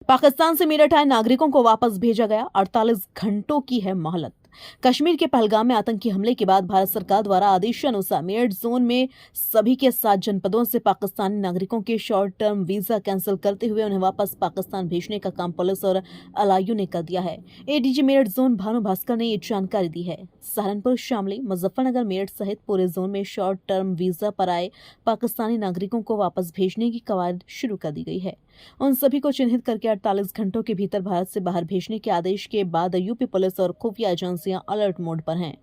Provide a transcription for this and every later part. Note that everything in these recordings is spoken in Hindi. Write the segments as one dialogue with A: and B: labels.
A: पाकिस्तान से मेरठ आए नागरिकों को वापस भेजा गया। 48 घंटों की है मोहलत। कश्मीर के पहलगाम में आतंकी हमले के बाद भारत सरकार द्वारा आदेशानुसार मेरठ जोन में सभी के 7 जनपदों से पाकिस्तानी नागरिकों के शॉर्ट टर्म वीजा कैंसिल करते हुए उन्हें वापस पाकिस्तान भेजने का काम पुलिस और एलआईयू ने कर दिया है। एडीजी मेरठ जोन भानु भास्कर ने ये जानकारी दी है। सहारनपुर, शामली, मुजफ्फरनगर, मेरठ सहित पूरे जोन में शॉर्ट टर्म वीजा पर आए पाकिस्तानी नागरिकों को वापस भेजने की कवायद शुरू कर दी गई है। उन सभी को चिन्हित करके 48 घंटों के भीतर भारत से बाहर भेजने के आदेश के बाद यूपी पुलिस और खुफिया एजेंसियां अलर्ट मोड पर हैं।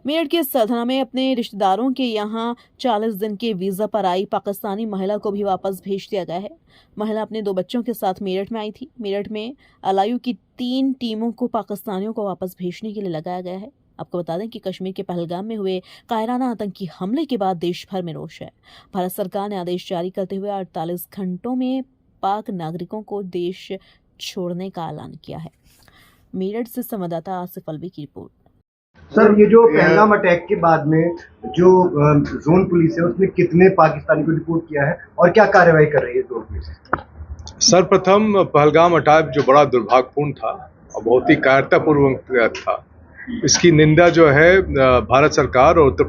A: मेरठ के सरधना में अपने रिश्तेदारों के यहां 40 दिन के वीजा पर आई पाकिस्तानी महिला को भी वापस भेज दिया गया है। महिला अपने 2 बच्चों के साथ मेरठ में आई थी। मेरठ में एलआईयू की 3 टीमों को पाकिस्तानियों को वापस भेजने के लिए लगाया गया है। आपको बता दें कि कश्मीर के पहलगाम में हुए कायराना आतंकी हमले के बाद देश भर में रोष है। भारत सरकार ने आदेश जारी करते हुए 48 घंटों में पाक नागरिकों को देश छोड़ने का ऐलान किया है। मेरठ से संवाददाता आसिफ अलवी की रिपोर्ट।
B: सर, ये जो पहलगाम अटैक के बाद में जो जोन पुलिस है उसने कितने पाकिस्तानी को रिपोर्ट किया है और क्या कार्रवाई कर रही है जोन पुलिस?
C: सर्वप्रथम पहलगाम अटैक जो बड़ा दुर्भाग्यपूर्ण था और बहुत ही कायरतापूर्वक था, इसकी निंदा जो है भारत सरकार और उत्तर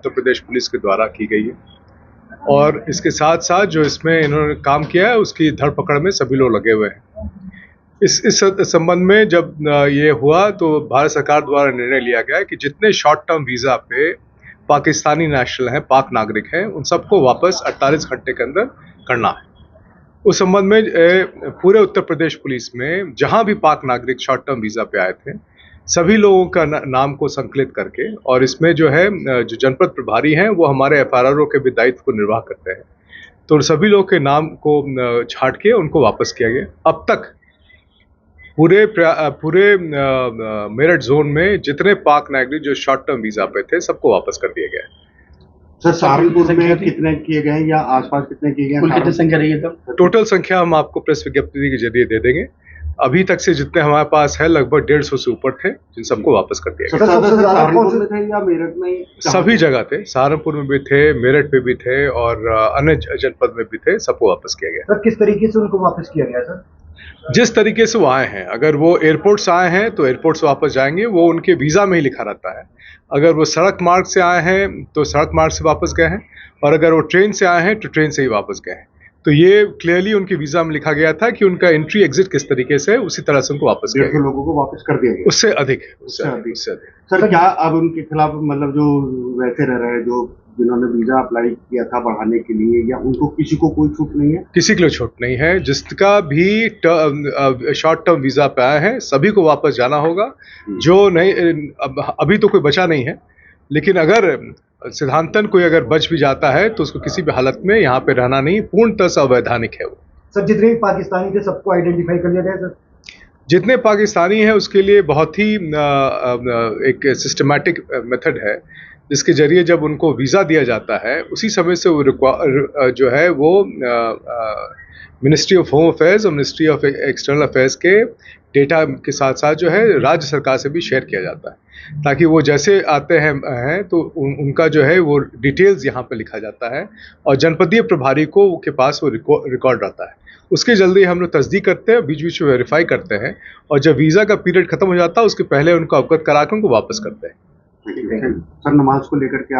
C: प्रदेश पुलिस के द्वारा की गई है। और इसके साथ साथ जो इसमें इन्होंने काम किया है उसकी धरपकड़ में सभी लोग लगे हुए हैं। इस संबंध में जब ये हुआ तो भारत सरकार द्वारा निर्णय लिया गया है कि जितने शॉर्ट टर्म वीज़ा पे पाकिस्तानी नेशनल हैं, पाक नागरिक हैं, उन सबको वापस 48 घंटे के अंदर करना है। उस संबंध में पूरे उत्तर प्रदेश पुलिस में जहां भी पाक नागरिक शॉर्ट टर्म वीज़ा पे आए थे, सभी लोगों का नाम को संकलित करके, और इसमें जो है जो जनपद प्रभारी हैं वो हमारे एफआरआरओ के भी दायित्व को निर्वाह करते हैं, तो सभी लोग के नाम को छांट के उनको वापस किया गया। अब तक पूरे मेरठ जोन में जितने पाक नागरिक जो शॉर्ट टर्म वीज़ा पे थे सबको वापस कर दिया गया है।
B: सर, सहारनपुर में कितने किए गए हैं या आसपास कितने किए गए हैं?
D: कुल कितनी संख्या रही है? तो
C: टोटल संख्या हम आपको प्रेस विज्ञप्ति के जरिए दे देंगे। अभी तक से जितने हमारे पास है लगभग 150 से ऊपर थे, जिन सबको वापस कर दिया गया।
B: सहारनपुर में थे या मेरठ में?
C: सभी जगह थे, सहारनपुर में भी थे, मेरठ पे भी थे और अन्य जनपद में भी थे, सबको वापस किया गया।
B: सर, किस तरीके से उनको वापस किया गया सर?
C: जिस तरीके से वो आए हैं, अगर वो एयरपोर्ट से आए हैं तो एयरपोर्ट से वापस जाएंगे, वो उनके वीज़ा में ही लिखा रहता है। अगर वो सड़क मार्ग से आए हैं तो सड़क मार्ग से वापस गए हैं, और अगर वो ट्रेन से आए हैं तो ट्रेन से ही वापस गए हैं। तो ये क्लियरली उनके वीज़ा में लिखा गया था कि उनका एंट्री एग्जिट किस तरीके से, उसी तरह से उनको वापस किया गया।
B: लोगों को वापस कर दिया गया,
C: उससे अधिक।
B: सर, क्या अब उनके खिलाफ मतलब जो वैसे रह रहे हैं, जो जिन्होंने वीजा अप्लाई किया था बढ़ाने के लिए, या उनको किसी को कोई छूट नहीं है?
C: किसी के लिए छूट नहीं है। जिसका भी शॉर्ट टर्म वीज़ा पे आया है सभी को वापस जाना होगा। जो नहीं, अभी तो कोई बचा नहीं है, लेकिन अगर सिद्धांतन कोई अगर बच भी जाता है तो उसको किसी भी हालत में यहाँ पे रहना नहीं, पूर्णतः से अवैधानिक है वो।
B: सर, जितने भी पाकिस्तानी थे सबको आइडेंटिफाई कर लिया गया सर?
C: जितने पाकिस्तानी हैं उसके लिए बहुत ही एक सिस्टमैटिक मेथड है, जिसके जरिए जब उनको वीज़ा दिया जाता है उसी समय से वो जो है वो मिनिस्ट्री ऑफ होम अफेयर्स और मिनिस्ट्री ऑफ एक्सटर्नल अफेयर्स के डेटा के साथ साथ जो है राज्य सरकार से भी शेयर किया जाता है, ताकि वो जैसे आते हैं तो उनका जो है वो डिटेल्स यहाँ पे लिखा जाता है और जनपदीय प्रभारी को के पास वो रिकॉर्ड रहता है। उसके जल्दी हम लोग तस्दीक करते हैं, बीच बीच में वेरीफाई करते हैं, और जब वीज़ा का पीरियड खत्म हो जाता है उसके पहले उनको अवगत करा के उनको वापस करते हैं।
B: सर, नमाज को लेकर के